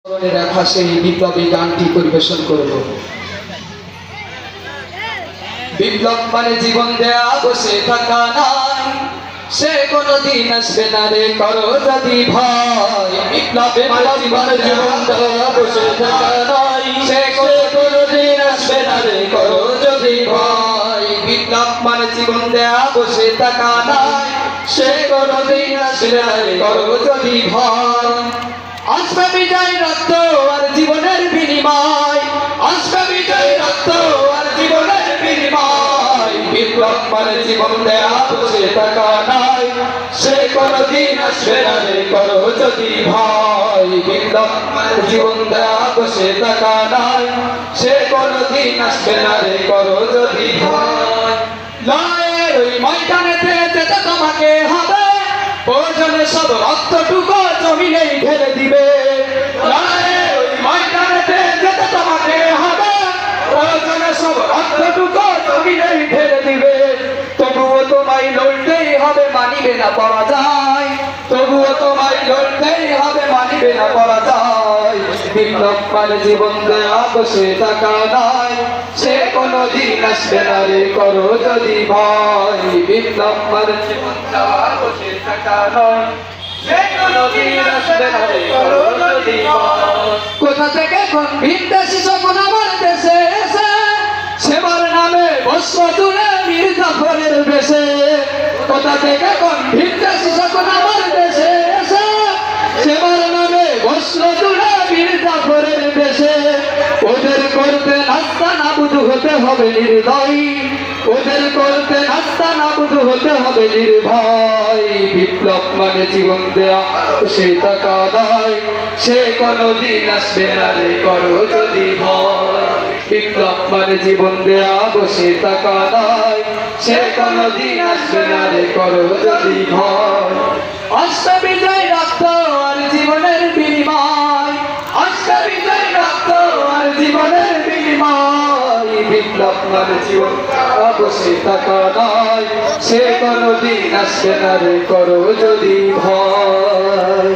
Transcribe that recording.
রাখা সেই বিপ্লবী গানটি পরিবেশন করব। বিপ্লব মানে জীবন দেয়া বসে থাকা নাই, সে কোনদিন আসবে না রে করো যদি ভয়। বিপ্লব মানে জীবন দেয়া বসে থাকা নাই, সে কোনদিন আসবে না রে করো যদি ভয়। বিপ্লব মানে জীবন দেয়া বসে থাকা নাই, সে কোনদিন আসবে না রে করো যদি ভয়। আসবে বিজয় রক্ত আর জীবনের বিনিময়, আসবে বিজয় রক্ত আর জীবনের বিনিময়। বিপ্লব মানে জীবন দেয়া বসে থাকা নাই, সে কোনদিন আসবে না রে করো যদি ভয়। বিপ্লব মানে জীবন দেয়া বসে থাকা নাই, সে কোনদিন আসবে না রে করো যদি ভয়। লড়াইয়ের ওই ময়দানেতে যেতে তোমাকে হবে, প্রয়োজনে সব রক্তটুকু জমিনেই ঢেলে দিবে। লড়াইয়ের ওই ময়দানেতে যেতে তোমাকে হবে, প্রয়োজনে সব রক্তটুকু জমিনেই ঢেলে দিবে। তবুও তোমায় লড়তেই হবে, মানিবে না পরাজয়। তবুও তোমায় লড়তেই হবে, মানিবে না পরাজয়। বিপ্লব মানে জীবন দেয়া বসে থাকা নাই, সে কোনদিন আসবে না রে করো যদি ভয়। বিপ্লব মানে জীবন দেয়া বসে থাকা নয়, সে কোনদিন আসবে না রে করো যদি ভয়। কোথা থেকে কোন ভিনদেশী যখন আমার দেশে এসে, সেবার নামে বস্ত্র তুলে মীর জাফরের বেশে। কোথা থেকে কোন ভিনদেশী যখন আমার দেশে এসে, সেবার নামে বস্ত্র তুলে মীর জাফরের বেশে। ওদের করতে নাস্তা নাবুদ হতে হবে নির্দয়, ওদের করতে নাস্তা নাবুদ হতে হবে নির্ভয়। বিপ্লব মানে জীবন দেয়া সে টাকা নয়, সে কোনদিন আসবে না রে করো যদি ভয়। বিপ্লব মানে জীবন দেয়া বসে থাকা নয়, সে কোনদিন আসবে না রে করো যদি ভয়। আসবে বিজয় রক্ত আর জীবনের বিনিময়, আসবে বিজয় রক্ত আর জীবনের বিনিময়। বিপ্লব মানে জীবন বসে থাকা নয়, সে কোনদিন আসবে না রে করো যদি ভয়।